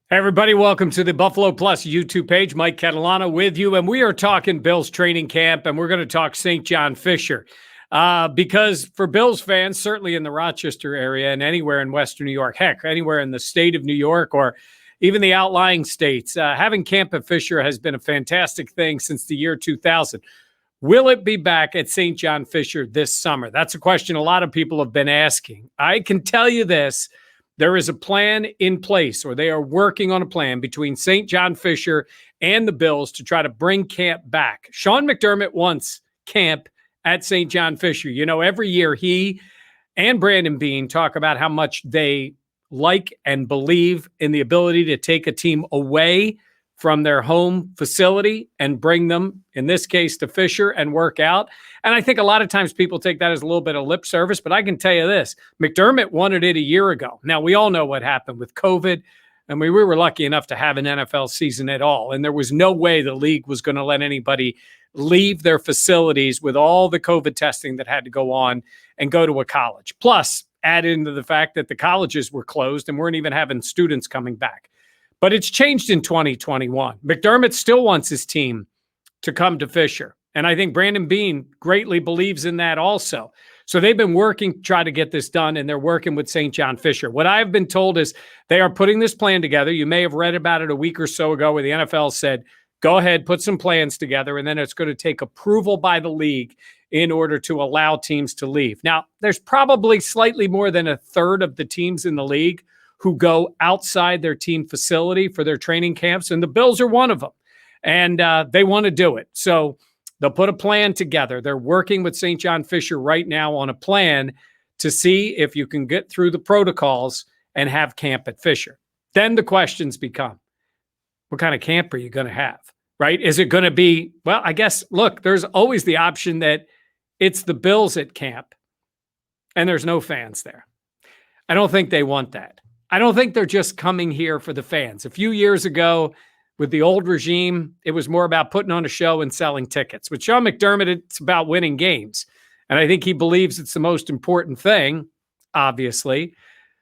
Hey everybody, welcome to the Buffalo Plus YouTube page. Mike Catalana with you, and we are talking Bills training camp, and we're going to talk St. John Fisher. Because for Bills fans, certainly in the Rochester area and anywhere in Western New York, heck, anywhere in the state of New York or even the outlying states, having camp at Fisher has been a fantastic thing since the year 2000. Will it be back at St. John Fisher this summer? That's a question a lot of people have been asking. I can tell you this. There is a plan in place, or they are working on a plan between St. John Fisher and the Bills to try to bring camp back. Sean McDermott wants camp at St. John Fisher. You know, every year he and Brandon Beane talk about how much they like and believe in the ability to take a team away from their home facility and bring them, in this case, to Fisher and work out. And I think a lot of times people take that as a little bit of lip service, but I can tell you this, McDermott wanted it a year ago. Now, we all know what happened with COVID. I mean, we were lucky enough to have an NFL season at all, and there was no way the league was going to let anybody leave their facilities with all the COVID testing that had to go on and go to a college. Plus, add into the fact that the colleges were closed and weren't even having students coming back. But it's changed in 2021. McDermott still wants his team to come to Fisher. And I think Brandon Beane greatly believes in that also. So they've been working to try to get this done, and they're working with St. John Fisher. What I've been told is they are putting this plan together. You may have read about it a week or so ago where the NFL said, go ahead, put some plans together, and then it's going to take approval by the league in order to allow teams to leave. Now, there's probably slightly more than a third of the teams in the league who go outside their team facility for their training camps, and the Bills are one of them. And they want to do it. So they'll put a plan together. They're working with St. John Fisher right now on a plan to see if you can get through the protocols and have camp at Fisher. Then the questions become, what kind of camp are you going to have, right? Is it going to be, well, I guess, look, there's always the option that it's the Bills at camp and there's no fans there. I don't think they want that. I don't think they're just coming here for the fans. A few years ago, with the old regime, it was more about putting on a show and selling tickets. With Sean McDermott, it's about winning games. And I think he believes it's the most important thing, obviously.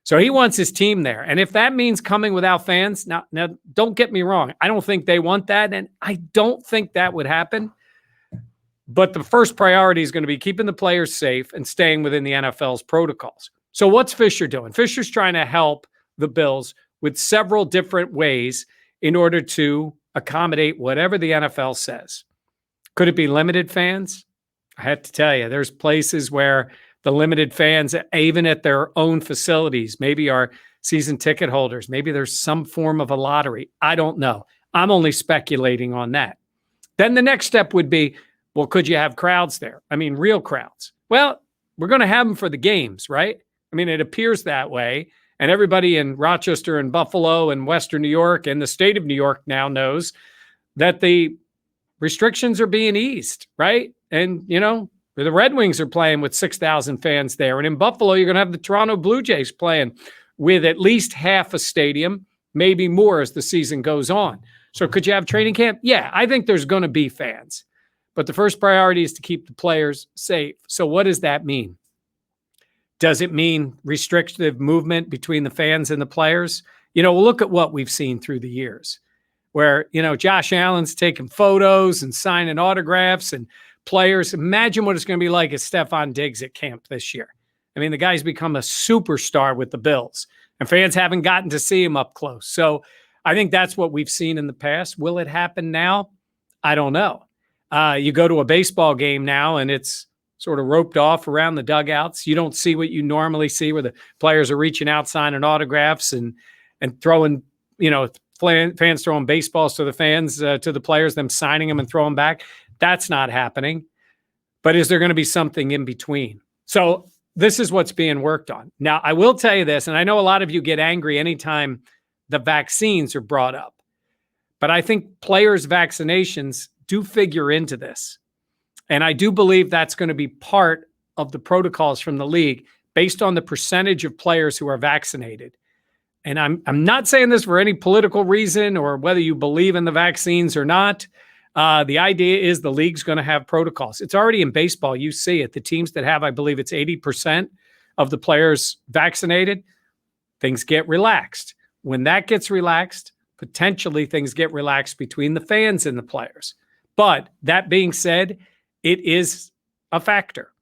So he wants his team there. And if that means coming without fans, now don't get me wrong. I don't think they want that, and I don't think that would happen. But the first priority is going to be keeping the players safe and staying within the NFL's protocols. So what's Fisher doing? Fisher's trying to help the Bills with several different ways in order to accommodate whatever the NFL says. Could it be limited fans? I have to tell you, there's places where the limited fans, even at their own facilities, maybe are season ticket holders. Maybe there's some form of a lottery. I don't know. I'm only speculating on that. Then the next step would be, well, could you have crowds there? I mean, real crowds. Well, we're going to have them for the games, right? I mean, it appears that way. And everybody in Rochester and Buffalo and Western New York and the state of New York now knows that the restrictions are being eased, right? And, you know, the Red Wings are playing with 6,000 fans there. And in Buffalo, you're going to have the Toronto Blue Jays playing with at least half a stadium, maybe more as the season goes on. So could you have training camp? Yeah, I think there's going to be fans. But the first priority is to keep the players safe. So what does that mean? Does it mean restrictive movement between the fans and the players? You know, look at what we've seen through the years where, you know, Josh Allen's taking photos and signing autographs and players. Imagine what it's going to be like at Stephon Diggs at camp this year. I mean, the guy's become a superstar with the Bills, and fans haven't gotten to see him up close. So I think that's what we've seen in the past. Will it happen now? I don't know. You go to a baseball game now and it's sort of roped off around the dugouts. You don't see what you normally see where the players are reaching out, signing autographs and throwing, you know, fans throwing baseballs to the fans, to the players, them signing them and throwing back. That's not happening. But is there going to be something in between? So this is what's being worked on. Now, I will tell you this, and I know a lot of you get angry anytime the vaccines are brought up, but I think players' vaccinations do figure into this. And I do believe that's going to be part of the protocols from the league based on the percentage of players who are vaccinated. And I'm not saying this for any political reason or whether you believe in the vaccines or not. The idea is the league's going to have protocols. It's already in baseball. You see it. The teams that have, I believe it's 80% of the players vaccinated, things get relaxed. when that gets relaxed, potentially things get relaxed between the fans and the players. But that being said, it is a factor.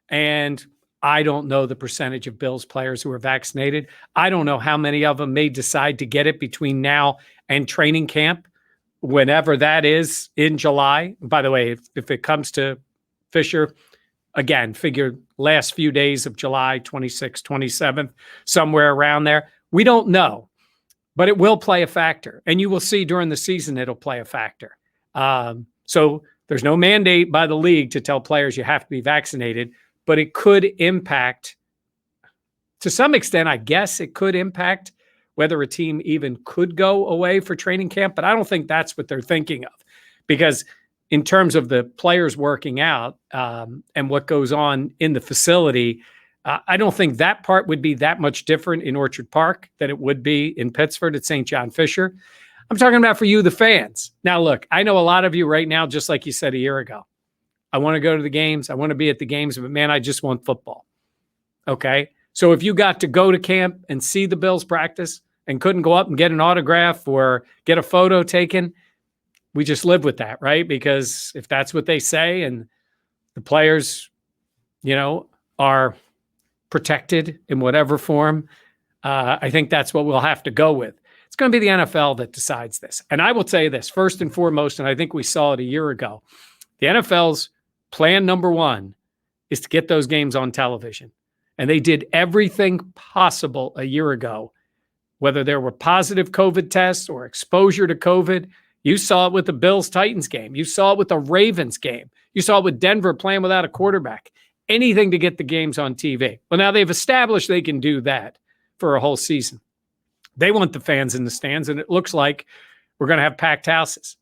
And I don't know the percentage of Bills players who are vaccinated. I don't know how many of them may decide to get it between now and training camp, whenever that is in July. By the way, if it comes to Fisher, again, figure last few days of July, 26th, 27th, somewhere around there. We don't know, but it will play a factor. And you will see during the season, it'll play a factor. So there's no mandate by the league to tell players you have to be vaccinated, but it could impact, to some extent, I guess it could impact whether a team even could go away for training camp. But I don't think that's what they're thinking of, because in terms of the players working out and what goes on in the facility, I don't think that part would be that much different in Orchard Park than it would be in Pittsford at St. John Fisher. I'm talking about for you, the fans. Now, look, I know a lot of you right now, just like you said a year ago, I want to go to the games. I want to be at the games, but man, I just want football. Okay. So if you got to go to camp and see the Bills practice and couldn't go up and get an autograph or get a photo taken, we just live with that, right? Because if that's what they say and the players, are protected in whatever form, I think that's what we'll have to go with. It's going to be the NFL that decides this. And I will tell you this, first and foremost, and I think we saw it a year ago, the NFL's plan number one is to get those games on television. And they did everything possible a year ago, whether there were positive COVID tests or exposure to COVID. You saw it with the Bills-Titans game. You saw it with the Ravens game. You saw it with Denver playing without a quarterback. Anything to get the games on TV. Well, now they've established they can do that for a whole season. They want the fans in the stands, and it looks like we're going to have packed houses.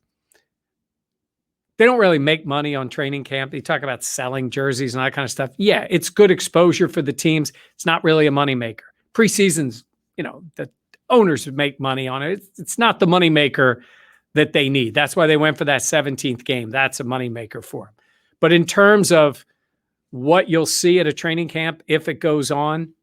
They don't really make money on training camp. They talk about selling jerseys and that kind of stuff. Yeah, it's good exposure for the teams. It's not really a moneymaker. Preseason's, the owners would make money on it. It's not the moneymaker that they need. That's why they went for that 17th game. That's a moneymaker for them. But in terms of what you'll see at a training camp, if it goes on,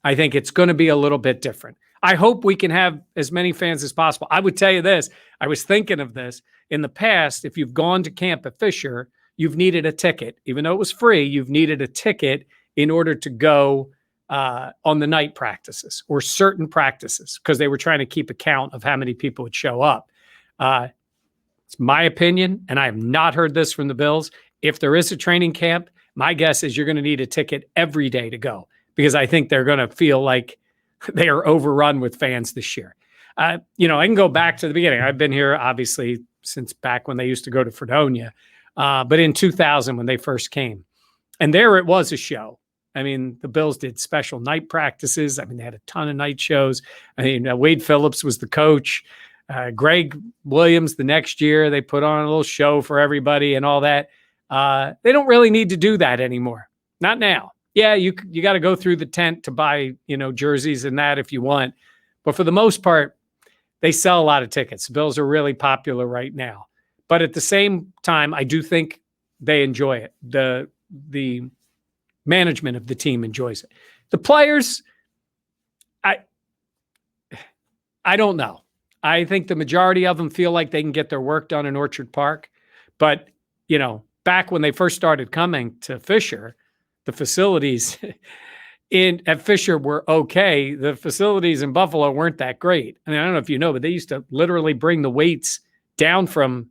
I think it's going to be a little bit different. I hope we can have as many fans as possible. I would tell you this. I was thinking of this. In the past, if you've gone to camp at Fisher, you've needed a ticket. Even though it was free, you've needed a ticket in order to go on the night practices or certain practices, because they were trying to keep account of how many people would show up. It's my opinion, and I have not heard this from the Bills. If there is a training camp, my guess is you're going to need a ticket every day to go, because I think they're going to feel like they are overrun with fans this year. I can go back to the beginning. I've been here, obviously, since back when they used to go to Fredonia, but in 2000 when they first came. And there it was a show. I mean, the Bills did special night practices. I mean, they had a ton of night shows. I mean, Wade Phillips was the coach. Greg Williams the next year, they put on a little show for everybody and all that. They don't really need to do that anymore. Not now. Yeah, you got to go through the tent to buy, jerseys and that if you want. But for the most part, they sell a lot of tickets. The Bills are really popular right now. But at the same time, I do think they enjoy it. The management of the team enjoys it. The players, I don't know. I think the majority of them feel like they can get their work done in Orchard Park. But, back when they first started coming to Fisher, the facilities at Fisher were okay. The facilities in Buffalo weren't that great. I mean, I don't know if you know, but they used to literally bring the weights down from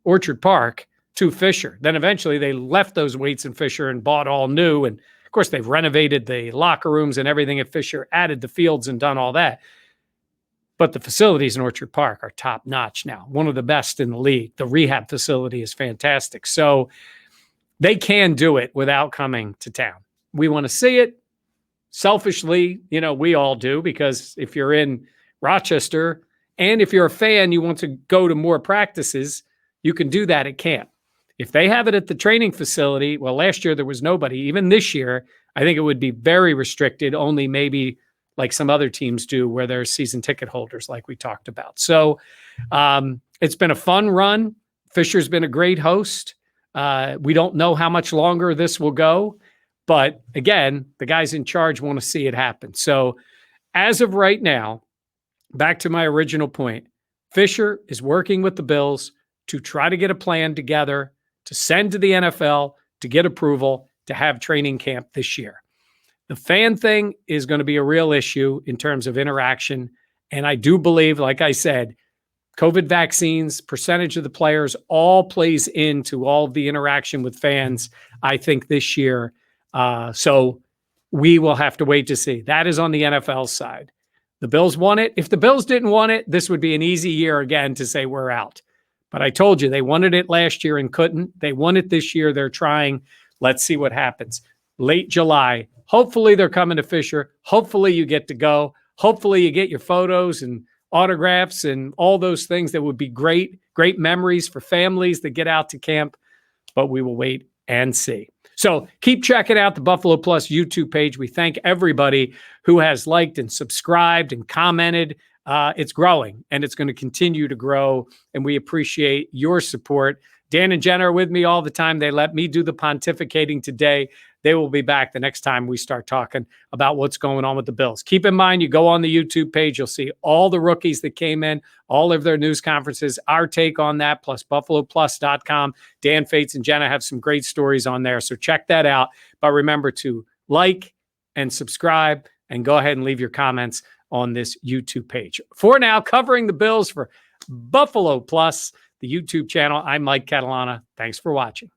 Orchard Park to Fisher. Then eventually they left those weights in Fisher and bought all new. And of course, they've renovated the locker rooms and everything at Fisher, added the fields and done all that. But the facilities in Orchard Park are top notch now, one of the best in the league. The rehab facility is fantastic. So they can do it without coming to town. We want to see it. Selfishly, we all do, because if you're in Rochester and if you're a fan, you want to go to more practices, you can do that at camp. If they have it at the training facility, well, last year there was nobody. Even this year, I think it would be very restricted, only maybe like some other teams do where there's season ticket holders like we talked about. So it's been a fun run. Fisher's been a great host. We don't know how much longer this will go. But again, the guys in charge want to see it happen. So as of right now, back to my original point, Fisher is working with the Bills to try to get a plan together to send to the NFL to get approval to have training camp this year. The fan thing is going to be a real issue in terms of interaction. And I do believe, like I said, COVID vaccines, percentage of the players, all plays into all of the interaction with fans, I think, this year. So we will have to wait to see. That is on the NFL side. The Bills won it. If the Bills didn't want it, this would be an easy year again to say we're out. But I told you, they wanted it last year and couldn't. They won it this year. They're trying. Let's see what happens. Late July. Hopefully they're coming to Fisher. Hopefully you get to go. Hopefully you get your photos and autographs and all those things that would be great memories for families that get out to camp. But we will wait and see. So keep checking out the Buffalo Plus YouTube page. We thank everybody who has liked and subscribed and commented. It's growing and it's going to continue to grow. And we appreciate your support. Dan and Jenna are with me all the time. They let me do the pontificating today. They will be back the next time we start talking about what's going on with the Bills. Keep in mind, you go on the YouTube page, you'll see all the rookies that came in, all of their news conferences, our take on that, plus buffaloplus.com. Dan Fates and Jenna have some great stories on there, so check that out. But remember to like and subscribe and go ahead and leave your comments on this YouTube page. For now, covering the Bills for Buffalo Plus, the YouTube channel, I'm Mike Catalana. Thanks for watching.